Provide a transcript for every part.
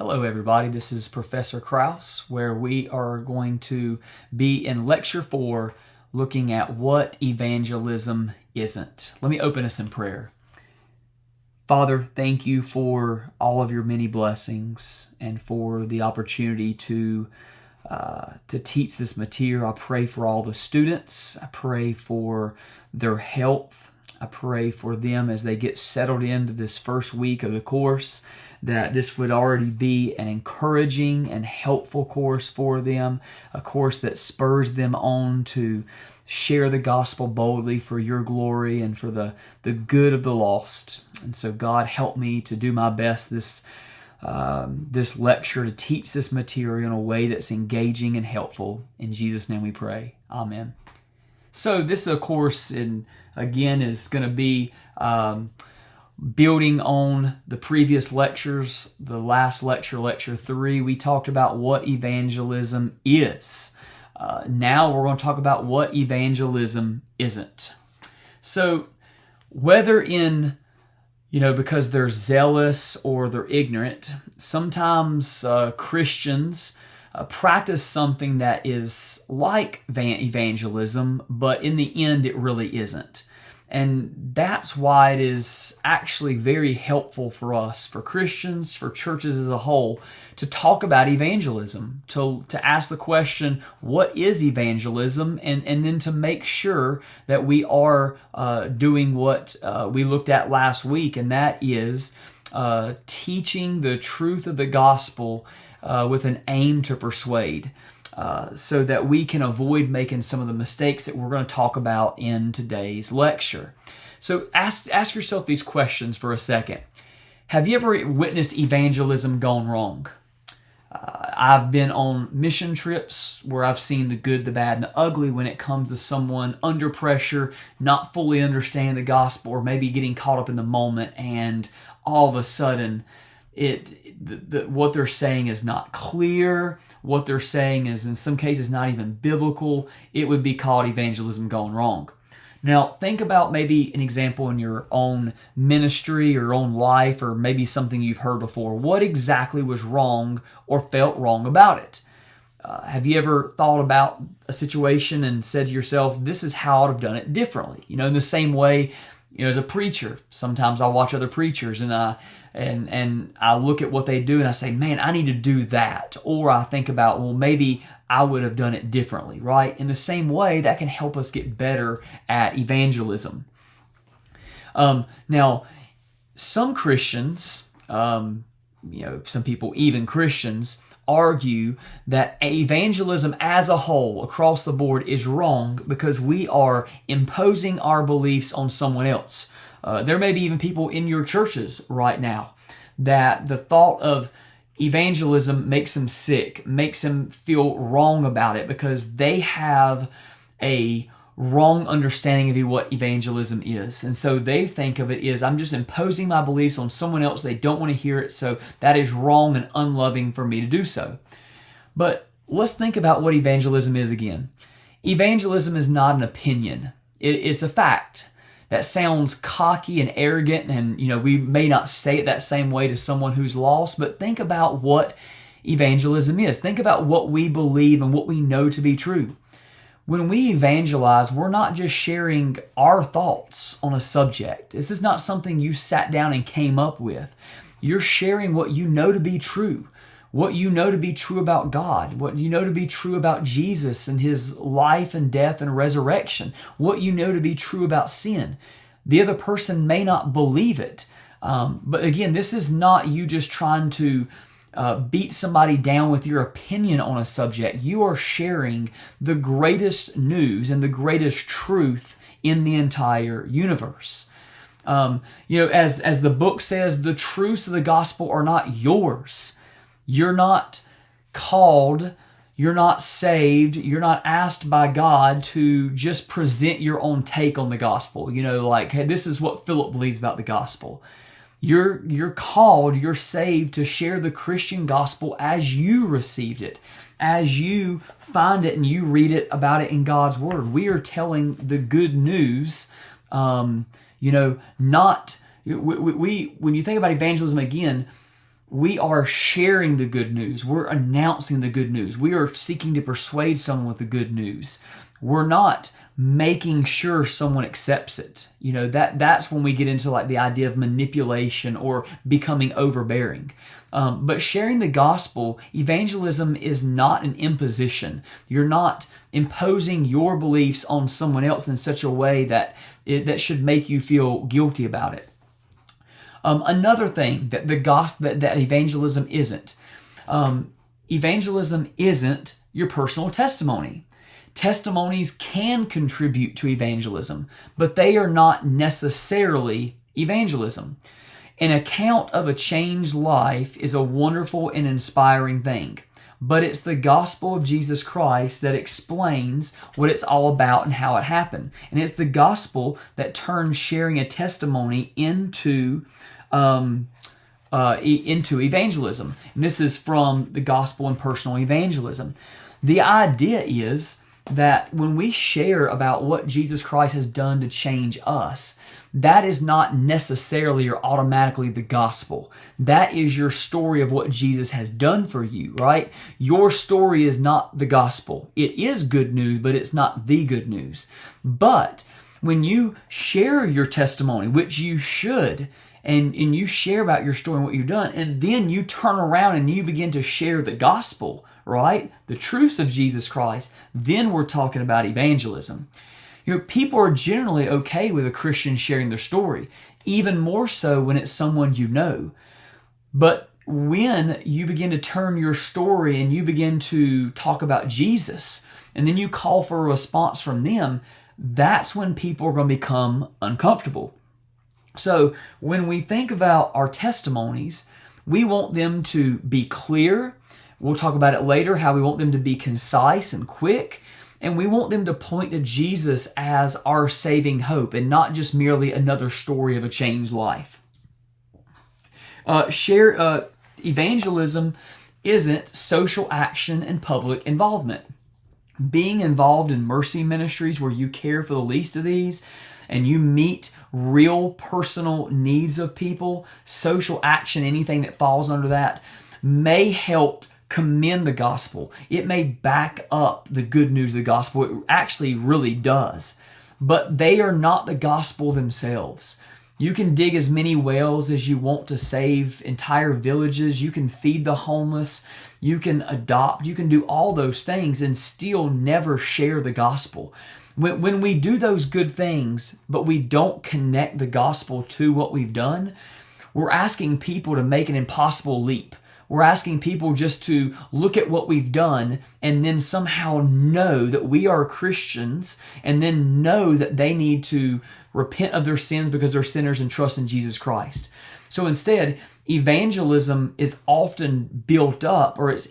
Hello everybody, this is Professor Kraus, where we are going to be in Lecture 4 looking at what evangelism isn't. Let me open us in prayer. Father, thank you for all of your many blessings and for the opportunity to teach this material. I pray for all the students. I pray for their health. I pray for them as they get settled into this first week of the course, that this would already be an encouraging and helpful course for them, a course that spurs them on to share the gospel boldly for your glory and for the good of the lost. And so God, help me to do my best this lecture, to teach this material in a way that's engaging and helpful. In Jesus' name we pray. Amen. So this, of course, again is going to be building on the previous lectures. The last lecture, Lecture 3, we talked about what evangelism is. Now we're going to talk about what evangelism isn't. So whether because they're zealous or they're ignorant, sometimes Christians practice something that is like evangelism, but in the end it really isn't. And that's why it is actually very helpful for us, for Christians, for churches as a whole, to talk about evangelism, to ask the question, what is evangelism? And then to make sure that we are doing what we looked at last week, and that is teaching the truth of the gospel with an aim to persuade. So that we can avoid making some of the mistakes that we're going to talk about in today's lecture. So ask yourself these questions for a second. Have you ever witnessed evangelism gone wrong? I've been on mission trips where I've seen the good, the bad, and the ugly when it comes to someone under pressure, not fully understanding the gospel, or maybe getting caught up in the moment, and all of a sudden what they're saying is not clear. What they're saying is in some cases not even biblical. It would be called evangelism gone wrong. Now think about maybe an example in your own ministry or your own life, or maybe something you've heard before. What exactly was wrong or felt wrong about it? Have you ever thought about a situation and said to yourself, this is how I'd have done it differently? In the same way, as a preacher, sometimes I watch other preachers and I look at what they do and I say, man, I need to do that. Or I think about, well, maybe I would have done it differently, right? In the same way, that can help us get better at evangelism. Now, some Christians, some people, even Christians, argue that evangelism as a whole across the board is wrong because we are imposing our beliefs on someone else. There may be even people in your churches right now that the thought of evangelism makes them sick, makes them feel wrong about it because they have a wrong understanding of what evangelism is. And so they think of it as, I'm just imposing my beliefs on someone else. They don't want to hear it, so that is wrong and unloving for me to do so. But let's think about what evangelism is again. Evangelism is not an opinion. It's a fact. That sounds cocky and arrogant, and we may not say it that same way to someone who's lost, but think about what evangelism is. Think about what we believe and what we know to be true. When we evangelize, we're not just sharing our thoughts on a subject. This is not something you sat down and came up with. You're sharing what you know to be true, what you know to be true about God, what you know to be true about Jesus and His life and death and resurrection, what you know to be true about sin. The other person may not believe it. But again, this is not you just trying to beat somebody down with your opinion on a subject. You are sharing the greatest news and the greatest truth in the entire universe. As the book says, the truths of the gospel are not yours. You're not called, you're not saved, you're not asked by God to just present your own take on the gospel. Hey, this is what Philip believes about the gospel. You're called, you're saved to share the Christian gospel as you received it, as you find it and you read it about it in God's Word. We are telling the good news, not when you think about evangelism again, we are sharing the good news. We're announcing the good news. We are seeking to persuade someone with the good news. We're not making sure someone accepts it. That's when we get into like the idea of manipulation or becoming overbearing. But sharing the gospel, evangelism is not an imposition. You're not imposing your beliefs on someone else in such a way that should make you feel guilty about it. Another thing that the gospel that evangelism isn't. Evangelism isn't your personal testimony. Testimonies can contribute to evangelism, but they are not necessarily evangelism. An account of a changed life is a wonderful and inspiring thing, but it's the gospel of Jesus Christ that explains what it's all about and how it happened. And it's the gospel that turns sharing a testimony into evangelism. And this is from the Gospel and Personal Evangelism. The idea is that when we share about what Jesus Christ has done to change us, that is not necessarily or automatically the gospel. That is your story of what Jesus has done for you, right? Your story is not the gospel. It is good news, but it's not the good news. But when you share your testimony, which you should, and you share about your story and what you've done, and then you turn around and you begin to share the gospel, right? The truths of Jesus Christ, then we're talking about evangelism. People are generally okay with a Christian sharing their story, even more so when it's someone you know. But when you begin to turn your story and you begin to talk about Jesus, and then you call for a response from them, that's when people are going to become uncomfortable. So when we think about our testimonies, we want them to be clear. We'll talk about it later, how we want them to be concise and quick. And we want them to point to Jesus as our saving hope and not just merely another story of a changed life. Evangelism isn't social action and public involvement. Being involved in mercy ministries where you care for the least of these and you meet real personal needs of people, social action, anything that falls under that, may help commend the gospel. It may back up the good news of the gospel. It actually really does. But they are not the gospel themselves. You can dig as many wells as you want to save entire villages. You can feed the homeless. You can adopt. You can do all those things and still never share the gospel. When we do those good things, but we don't connect the gospel to what we've done, we're asking people to make an impossible leap. We're asking people just to look at what we've done and then somehow know that we are Christians and then know that they need to repent of their sins because they're sinners and trust in Jesus Christ. So instead, evangelism is often built up, or it's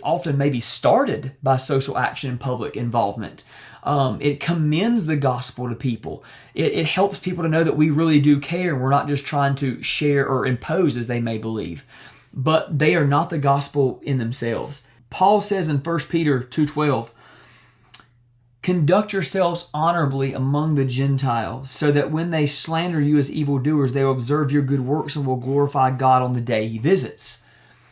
often maybe started by social action and public involvement. It commends the gospel to people. It helps people to know that we really do care and we're not just trying to share or impose as they may believe. But they are not the gospel in themselves. Paul says in 1 Peter 2:12, conduct yourselves honorably among the Gentiles, so that when they slander you as evildoers, they will observe your good works and will glorify God on the day he visits.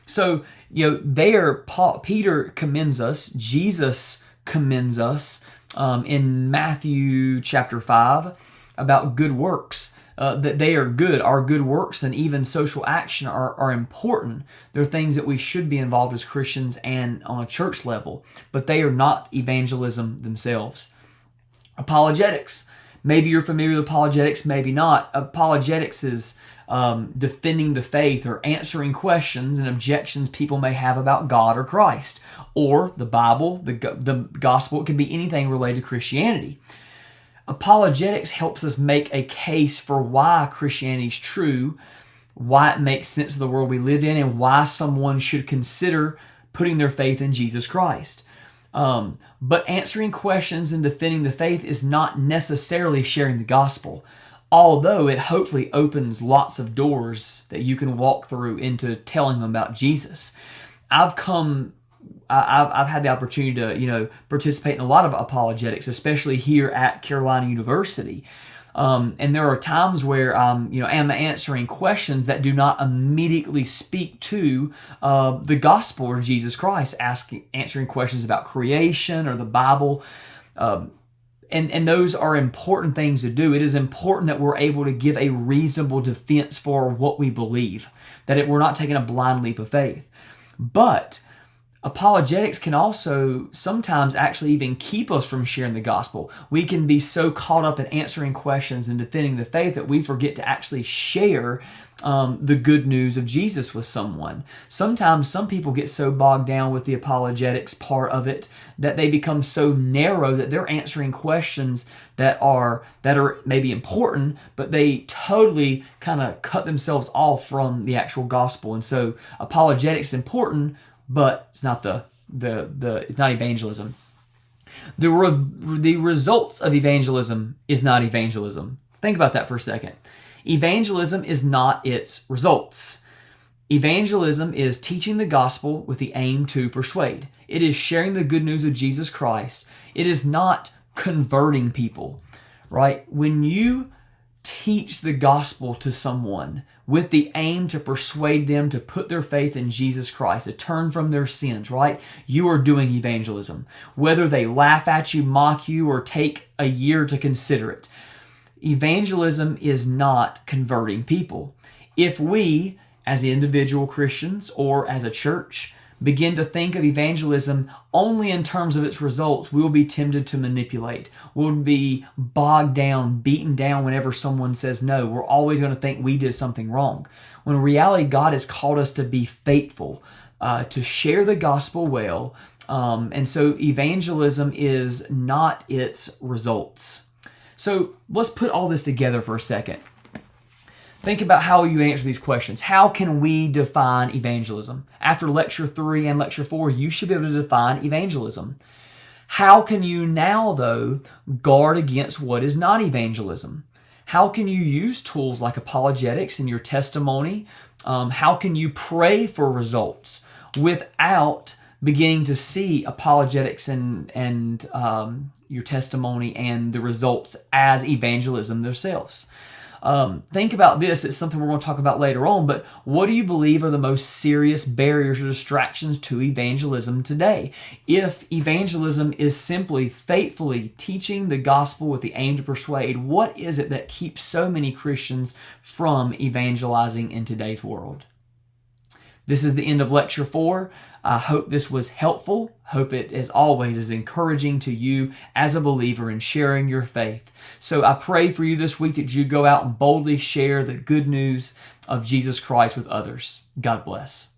So, Peter commends us, Jesus commends us in Matthew chapter 5 about good works. That they are good. Our good works and even social action are important. They're things that we should be involved as Christians and on a church level, but they are not evangelism themselves. Apologetics. Maybe you're familiar with apologetics, maybe not. Apologetics is defending the faith or answering questions and objections people may have about God or Christ, or the Bible, the gospel. It can be anything related to Christianity. Apologetics helps us make a case for why Christianity is true, why it makes sense of the world we live in, and why someone should consider putting their faith in Jesus Christ. But answering questions and defending the faith is not necessarily sharing the gospel, although it hopefully opens lots of doors that you can walk through into telling them about Jesus. I've had the opportunity to, participate in a lot of apologetics, especially here at Carolina University. And there are times where I'm answering questions that do not immediately speak to the gospel or Jesus Christ, answering questions about creation or the Bible. And those are important things to do. It is important that we're able to give a reasonable defense for what we believe, that we're not taking a blind leap of faith. But apologetics can also sometimes actually even keep us from sharing the gospel. We can be so caught up in answering questions and defending the faith that we forget to actually share the good news of Jesus with someone. Sometimes some people get so bogged down with the apologetics part of it that they become so narrow that they're answering questions that are maybe important, but they totally kind of cut themselves off from the actual gospel. And so apologetics is important, but it's not it's not evangelism. The results of evangelism is not evangelism. Think about that for a second. Evangelism is not its results. Evangelism is teaching the gospel with the aim to persuade. It is sharing the good news of Jesus Christ. It is not converting people, right? When you teach the gospel to someone with the aim to persuade them to put their faith in Jesus Christ, to turn from their sins, right? You are doing evangelism. Whether they laugh at you, mock you, or take a year to consider it. Evangelism is not converting people. If we, as individual Christians or as a church, begin to think of evangelism only in terms of its results, we will be tempted to manipulate. We'll be bogged down, beaten down whenever someone says no. We're always going to think we did something wrong. When in reality, God has called us to be faithful, to share the gospel well. And so evangelism is not its results. So let's put all this together for a second. Think about how you answer these questions. How can we define evangelism? After lecture 3 and lecture 4, you should be able to define evangelism. How can you now, though, guard against what is not evangelism? How can you use tools like apologetics in your testimony? How can you pray for results without beginning to see apologetics and your testimony and the results as evangelism themselves? Think about this. It's something we're going to talk about later on, but what do you believe are the most serious barriers or distractions to evangelism today? If evangelism is simply faithfully teaching the gospel with the aim to persuade, what is it that keeps so many Christians from evangelizing in today's world? This is the end of lecture 4. I hope this was helpful. Hope it, as always, is encouraging to you as a believer in sharing your faith. So I pray for you this week that you go out and boldly share the good news of Jesus Christ with others. God bless.